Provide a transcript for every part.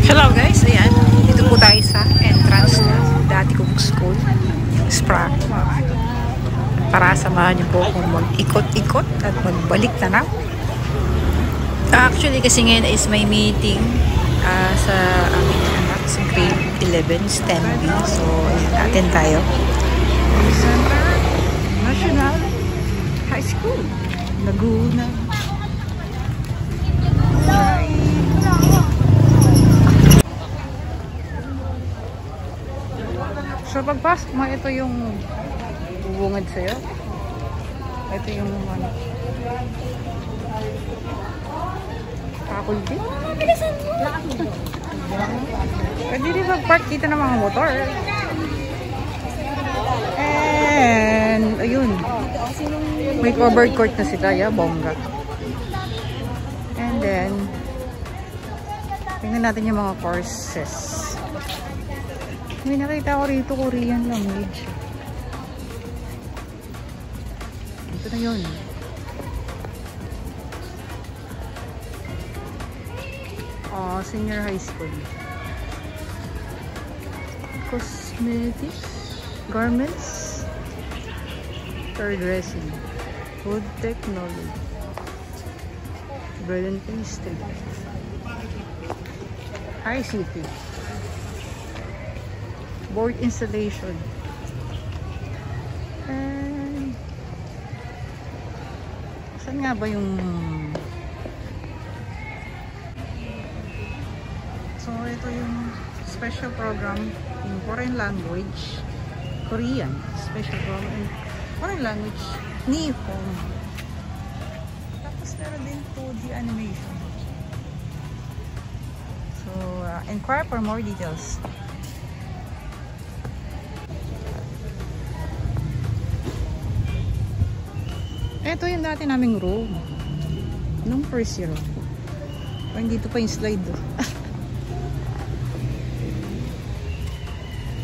Hello guys, ayan. Dito po tayo sa entrance na dati kong school. Sprague. Para samahan niyo po kung mag-ikot-ikot at magbalik na. Actually, kasi ngayon is may meeting sa aming anak sa grade 11, STEM B. So, ayan, attend tayo. National High School, Laguna. So pagpasok mo, ito yung bubungad sa'yo. Ito yung ano, faculty. Pwede rin mag-park dito ng mga motor. And ayun, may covered court na sila, bongga. And then tingnan natin yung mga courses. May nakita ko rito, Korean language. Ito na yun. Senior high school. Cosmetics, garments, hairdressing, food technology, bread and pastry, ICT, board installation, and saan nga ba yung so ito yung special program in foreign language, Korean special program in foreign language, Nihon. Tapos meron din 2D animation. So inquire for more details. Ito yung dati naming room nung first year. Parang dito pa yung slide.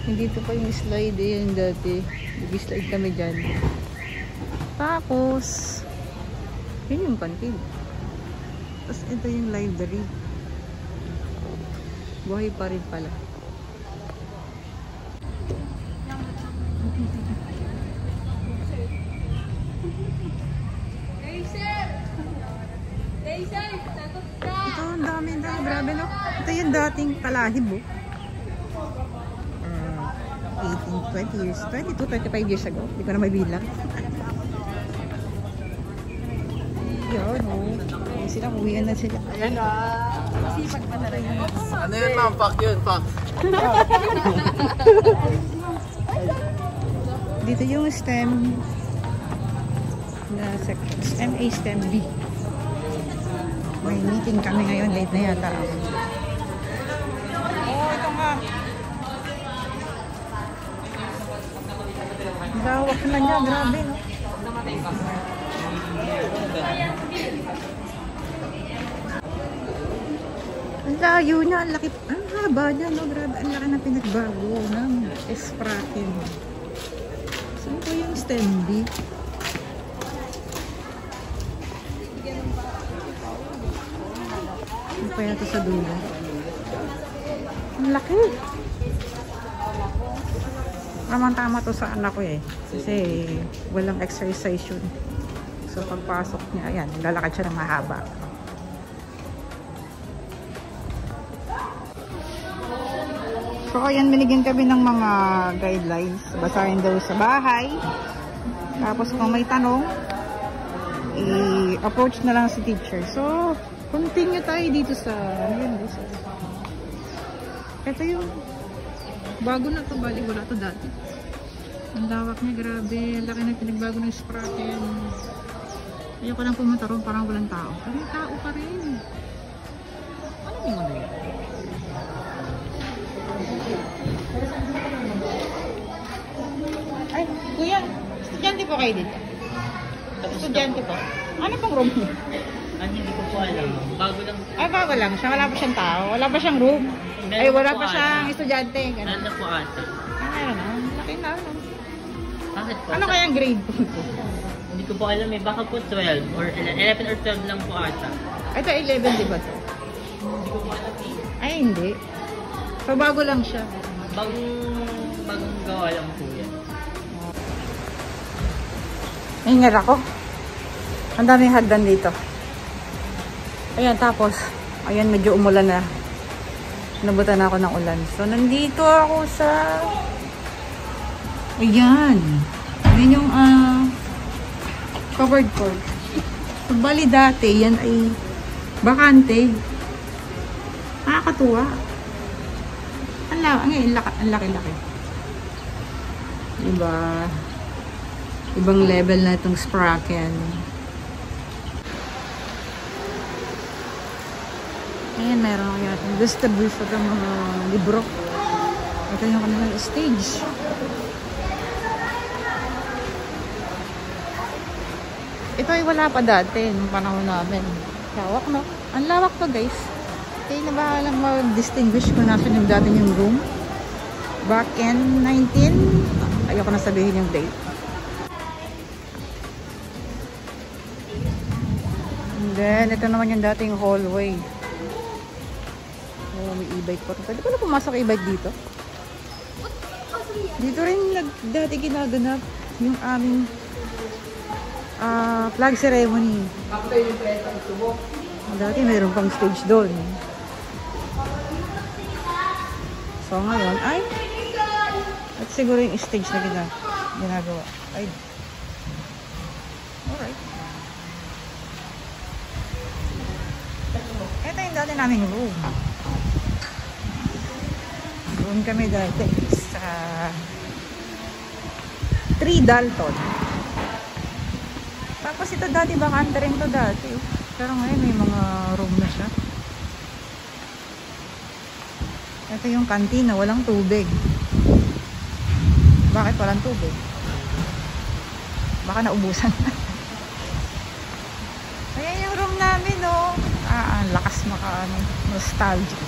Hindi dito pa yung slide yung dati. Nag-slide kami dyan. Tapos yun yung canteen. Tapos ito yung library. Buhay pa rin pala. Ito, ang dami na. Grabe, no? Ito yung dating talahib, 18, 20 years. 22, 25 years ago. Hindi ko na may bilang. Yun, no? Ayan sila, uwian na sila. Ayan na. Masipag pa na rin. Ano yun, ma'am? Pack yun, pack. Dito yung STEM na sections. MA STEM B. May meeting kami ngayon. Late na yata. Ito nga. Lawak na niya. Grabe, no? Ang layo niya. Ang laki. Ang haba niya, no? Grabe. Ang laki na pinagbago ng Sprague. Saan ko yung STEM B? Ano pa yata sa dulo? Ang laki! Tamang-tama to sa anak ko kasi walang exercise yun. So pagpasok niya, ayan, lalakad siya ng mahaba. So ayan, binigyan kami ng mga guidelines. Basahin daw sa bahay. Tapos kung may tanong, i-approach na lang si teacher. So continue tayo dito sa ito yung bago na to, bali wala to dati. Ang lawak niya, grabe. Laki na pinagbago ng Sprague. Ayoko lang pumunta ron, parang walang tao. Pero may tao pa rin. Ano yung ano yun? Ay, kuya, estudyante po kayo dito? Estudyante po. Ano pong room niyo? Hindi ko po alam. Bago lang. Ay, bago lang siya. Wala pa siyang tao. Wala pa siyang room. Ay, wala pa siyang estudyante. Ano po ata? Ano na? Laki na. Bakit po? Ano kayang grade po? Hindi ko po alam eh. Baka po 12 or 11 or 12 lang po ata. Ito 11, di ba ito? Hindi ko po alam eh. Ay, hindi. So, bago lang siya. Bagong gawa lang po yan. Nahingal ako. Ang daming hagdan dito. Ayan, tapos, ayan, medyo umulan na. Nabutan na ako ng ulan. So, nandito ako sa... Ayan. Ayan yung covered court. So, bali dati, yan ay bakante. Nakakatuwa. Ang laki-laki. Diba? Ibang level na itong Spraken. Ayan, meron ako yan. Distribution ng mga libro. Ito yung kanilang stage. Ito ay wala pa dati nung panahon namin. Lawak, no? Ang lawak to, guys. Kaya na ba lang mag-distinguish kung nasan yung dati yung room? Back in 19... Ayoko na sabihin yung date. And then, ito naman yung dating hallway. Oh, may e-bike pa. Pwede pala pumasok e-bike dito? Dito rin dati ginaganap yung aming flag ceremony. Dati mayroon pang stage doon. So ngayon ay at siguro yung stage na ginagawa. Ay. Alright. Ito yung dati naming room. Doon kami dati sa 3 Dalton. Tapos ito dati, bakante rin to dati. Pero ngayon may mga room na siya. Ito yung kantina, walang tubig. Bakit walang tubig? Baka naubusan. Ayan yung room namin, no? Ang lakas nostalgic.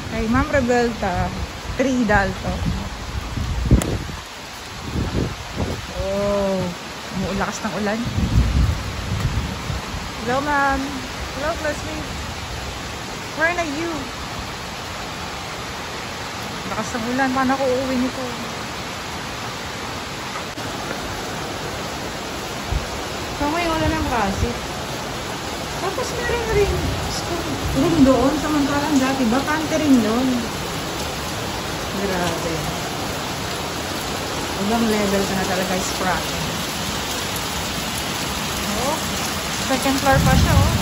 Kay Ma'am Rebelta, 3 Dalton. Oh, umuulakas ng ulan. Hello, ma'am. Hello, classmate. Where are you? Lakas ng ulan. Paano ako uuwi nito? So, ngayon wala ng kasi. Tapos meron rin room doon. Samantalang dati, bakante rin doon. Grabe. Ibang level ka na talaga, Spraken. Oh, second floor pa siya, oh.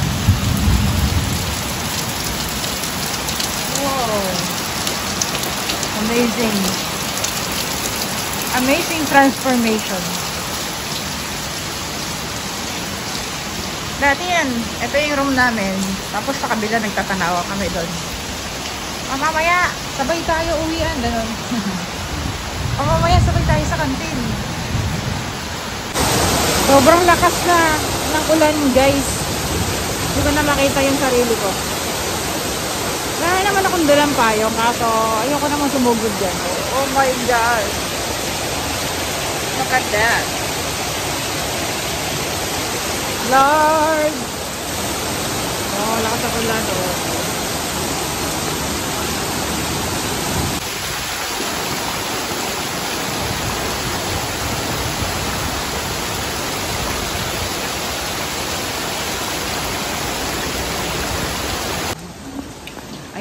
Wow. Amazing. Amazing transformation. Dati yan, ito yung room namin. Tapos sa kabila nagtatanawa kami doon. Mamaya, sabay tayo uwian. Ganun. Mamaya, sabay tayo sa kantin. Sobrang lakas na ng ulan, guys. Hindi ko na makita yung sarili ko. Kaya naman akong dalang payong. Kaso, ayoko naman sumugod dyan. Oh my God. Look at that. Lord! Oh, lakas ang ulan, oh.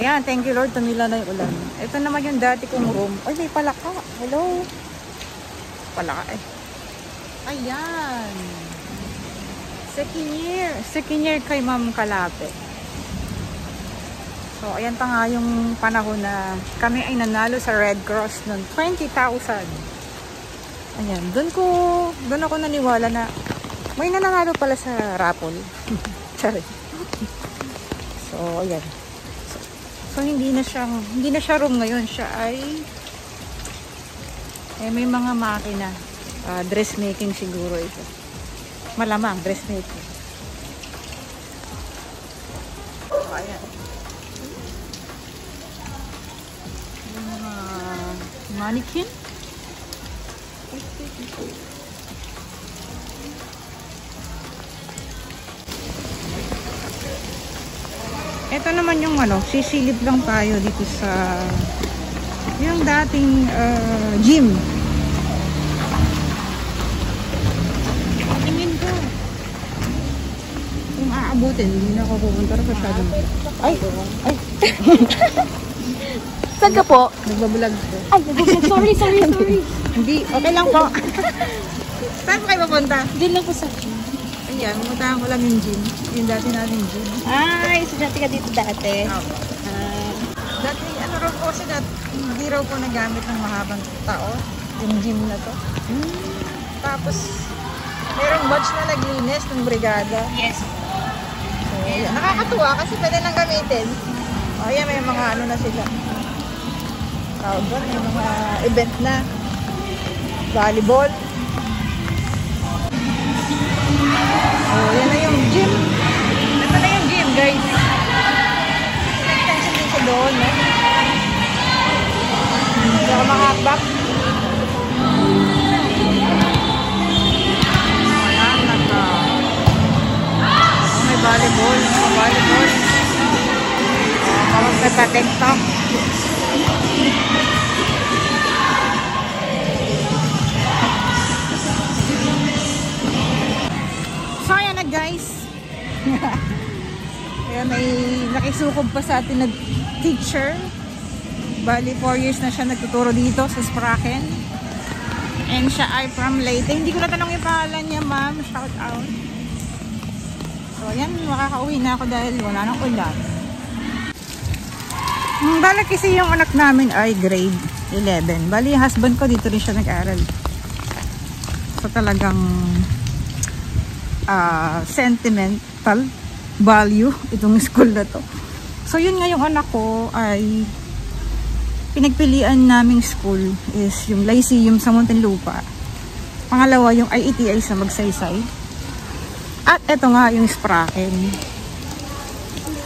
Ayan, thank you Lord, tumila na yung ulan. Ito naman yung dati kong room. Ay, may palaka. Hello. Palaka eh. Ayan. Second year kay Ma'am Kalape. So, ayan pa nga yung panahon na kami ay nanalo sa Red Cross noon. 20,000. Ayan, doon ako naniwala na may nananalo pala sa raffle. Sorry. So, ayan. So, hindi na siya room ngayon. Siya ay may mga makina. Dressmaking siguro ito. Malamang, dressmaking. So, ayan. Yung mga mannequin. Ito naman yung ano, sisilip lang tayo dito sa yung dating gym. Tingin ko. Kung aabutin, hindi na ako pupunta rin masyadong. Ay! Ay! Saan ka po? Nagbablog ko. Ay, sorry. Hindi, okay lang po. Saan po kayo papunta? Doon lang po sa gym. Ayan, pumuntahan ko lang yung gym. Yung dati nating gym. Ay, estudyante ka dito dati. Opo. Dati, ano raw po kasi hindi raw po nagamit ng mahabang tao. Yung gym na to. Tapos, merong batch na naglinis ng brigada. Yes. So, yan. Nakakatuwa kasi pwede nang gamitin. O, ayan, may mga ano na sila. Tawag doon, may mga event na. Volleyball. Oh, yan na yung gym. Ito na yung gym, guys. Extension din siya doon, no? Hindi ako makakback. Ayan, may volleyball. Volleyball. Kapag nagka-tiktok. So, ayan na guys. Ayan, may nakisukob pa sa atin na teacher. Bali, 4 years na siya nagtuturo dito sa Spraken. And siya ay from Leyte. Hindi ko natanong yung pangalan niya, ma'am. Shout out. So, ayan, makakauwi na ako dahil wala nang ulan. Bali kasi yung anak namin ay grade 11. Bali, yung husband ko dito rin siya nag-aral. So, talagang sentimental value itong school na to. So yun nga yung anak ko ay pinagpilian naming school is yung Lyceum sa Muntinlupa. Pangalawa yung IETI sa Magsaysay. At eto nga yung Spraken.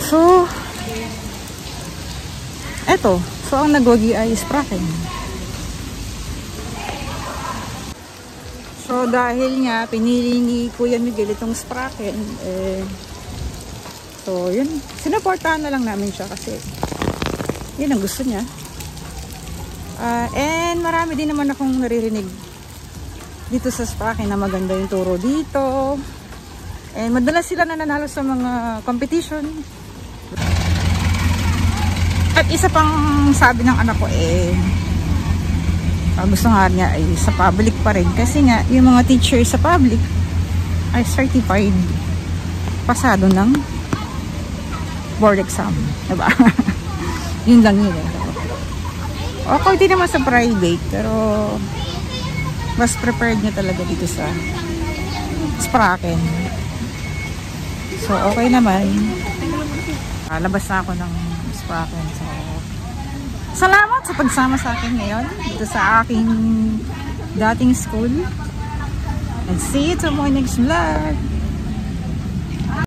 So eto. So ang nagwagi ay Spraken. So, dahil nga, pinili ni Kuya Miguel itong Spraken, so, yun, sinuportahan na lang namin siya kasi yun ang gusto niya. And marami din naman akong naririnig dito sa Spraken na maganda yung turo dito. And madalas sila nananalo sa mga competition. At isa pang sabi ng anak ko gusto nga niya ay sa public pa rin kasi nga yung mga teacher sa public ay certified pasado ng board exam, diba? Yun lang yun okay din naman sa private pero mas prepared niya talaga dito sa Spraken. So okay naman, labas na ako ng Spraken. So salamat sa pagsama sa akin ngayon dito sa aking dating school. And see you to my next vlog.